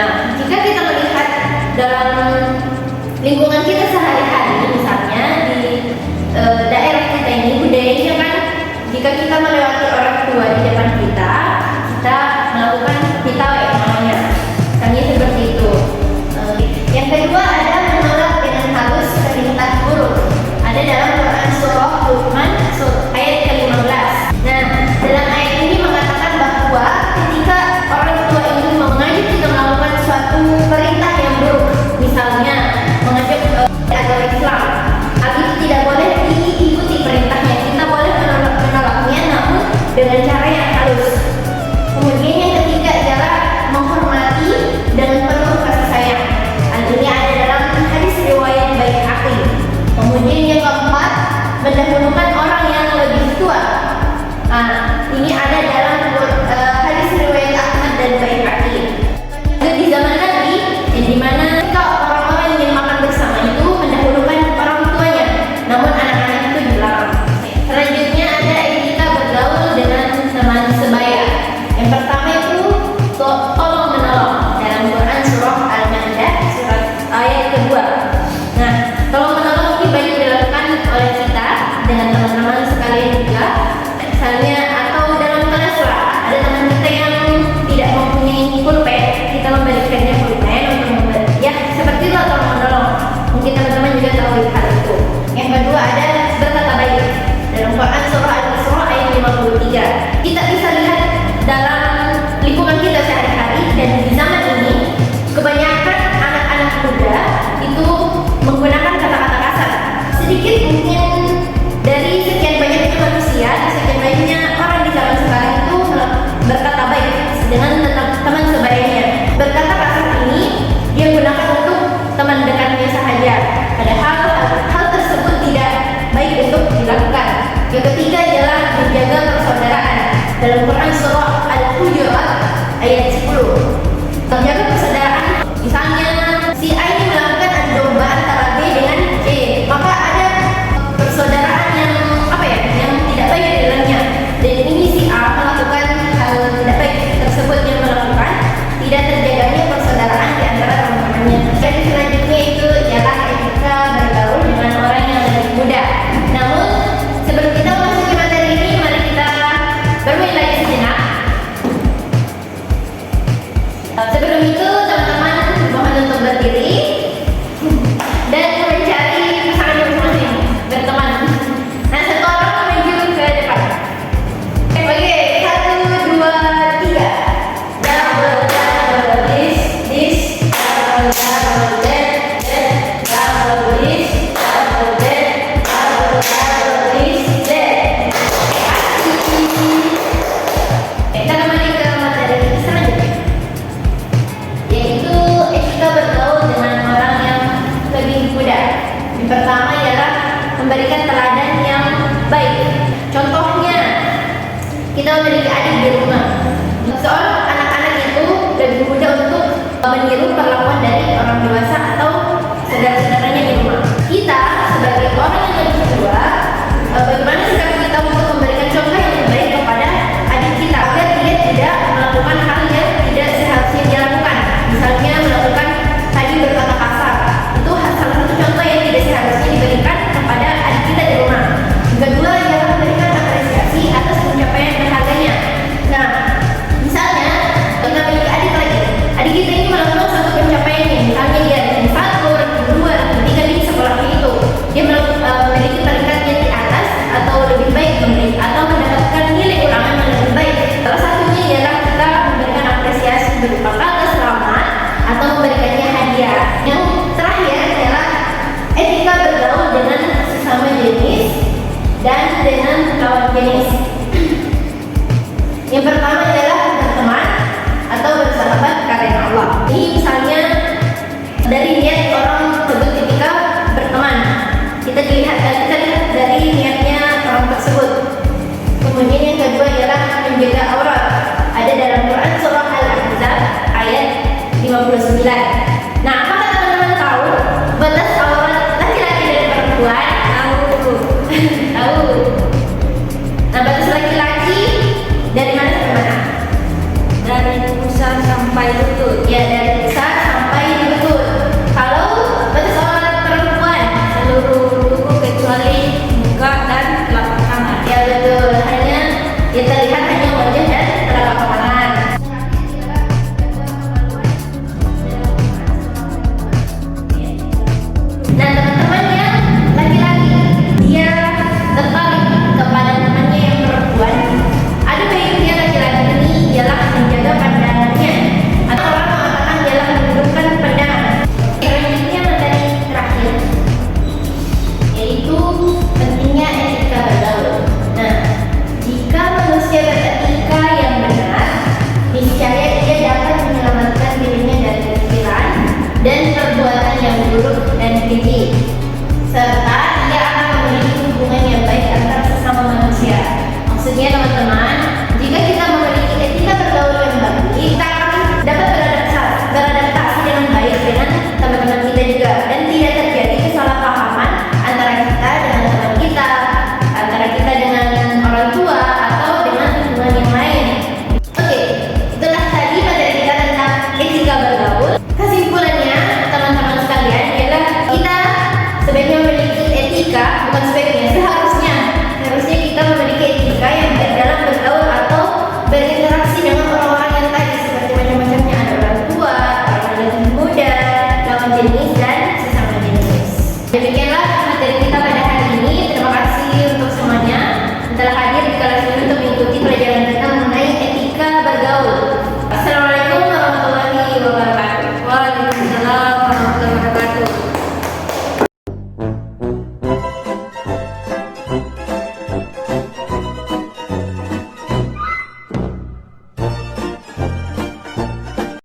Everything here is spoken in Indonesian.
Nah, jika kita melihat dalam lingkungan kita sehari-hari, misalnya di daerah kita ini, budayanya kan jika kita melewati orang tua di depan kita melakukan hitawe namanya, misalnya seperti itu. Yang kedua ada menolak dengan halus perintah buruk. Ada dalam Quran surah Luqman ayat ke-15. Nah, dalam ayat ini mengatakan bahwa ketika orang tua ini mengajak kita melakukan suatu perintah yang buruk, misalnya mengajak agama Islam, hal itu tidak boleh diikuti perintahnya. Kita boleh menolaknya, namun dengan cara yang halus. Kemudian yang ketiga adalah menghormati dengan penuh kasih sayang. Hal ini ada dalam hadis riwayat Baihaqi. Kemudian yang keempat, mendahulukan orang yang lebih tua. Ini ada dalam hadis riwayat Ahmad dan Baihaqi. Di zaman Nabi, di mana orang-orang yang makan bersama itu mendahulukan orang tuanya, namun anak-anak itu dilarang. Selanjutnya ada etika bergaul dengan teman sebaya. Yang pertama itu tolong menolong dalam Quran surah Al-Maidah surat ayat kedua. Nah, tolong menolong ini banyak dilakukan oleh kita dengan teman-teman sekalian juga. Misalnya atau dalam kelas lah, ada teman kita yang tidak mempunyai pulpen, kita memberikannya pulpen untuk ya seperti itu, tolong menolong. Mungkin teman-teman juga tahu hal itu. Yang kedua ada berkata baik dalam Quran surah Al-Isra ayat 53. Kita bisa lihat dalam lingkungan kita sehari-hari dan di zaman ini kebanyakan anak-anak muda itu menggunakan kata-kata kasar. Sedikit mungkin dari sekian banyaknya manusia, sekian banyaknya orang di zaman sekarang itu berkata baik dengan teman sebayanya. Berkata kasar ini dia gunakan untuk teman dekatnya sahaja, padahal hal tersebut tidak baik untuk dilakukan. Yang ketiga adalah menjaga persaudaraan dalam Quran surah Al-Hujurat ayat 10. Menjaga persaudaraan, misalnya si A ini melakukan adu domba antara B dengan C, maka ada persaudaraan yang yang tidak baik di dalamnya. Dan ini si A melakukan hal tidak baik tersebut yang melakukan tidak terjaganya persaudaraan di antara teman-temannya. Dan selanjutnya itu ialah etika bergaul dengan orang yang lebih muda. Namun sebelum kita memasuki materi ini, mari kita bermain lagi sejenak. Sebelum itu teman-teman mohon untuk berdiri dan mencari pasangan masing-masing berteman. Nah, satu orang menuju ke depan. Oke, 1, 2, 3. Double this, double that, double this, double that, double this, that. Kita kembali ke materi selanjutnya, yaitu etika bergaul dengan orang yang lebih muda. Yang pertama ialah memberikan teladan yang baik. Contohnya, kita memiliki adik di rumah. Seorang anak-anak itu lebih mudah untuk meniru perlakuan dari orang dewasa atau saudara-saudaranya di rumah. Kita sebagai orang yang lebih tua, bagaimana sikap kita untuk memberikan contoh yang terbaik kepada adik kita agar dia tidak melakukan hal yang tidak seharusnya dia lakukan. Misalnya melakukan tadi berkata kasar, itu salah satu contoh yang tidak seharusnya diberikan kepada adik kita di rumah. Yang kedua adalah memberikan apresiasi atas pencapaian berharganya. Nah, misalnya kita memiliki adik lagi, adik kita ini melakukan suatu pencapaian, misalnya dia ranking 1, ranking 2, ranking 3 di sekolahnya itu, dia memiliki peringkat yang di atas atau lebih baik atau mendapatkan nilai ulangan yang lebih baik. Salah satunya ialah kita memberikan apresiasi berupa kata selamat atau memberikannya hadiah. Yang terakhir adalah etika bergaul dengan sesama jenis dan dengan lawan jenis. Yang pertama adalah berteman atau bersahabat karena Allah. Ini misalnya dari niat orang tersebut ketika berteman, kita lihat dari niatnya orang tersebut. Kemudian yang kedua ialah menjaga aurat. Ada dalam Quran surah Al-Ahzab ayat 59.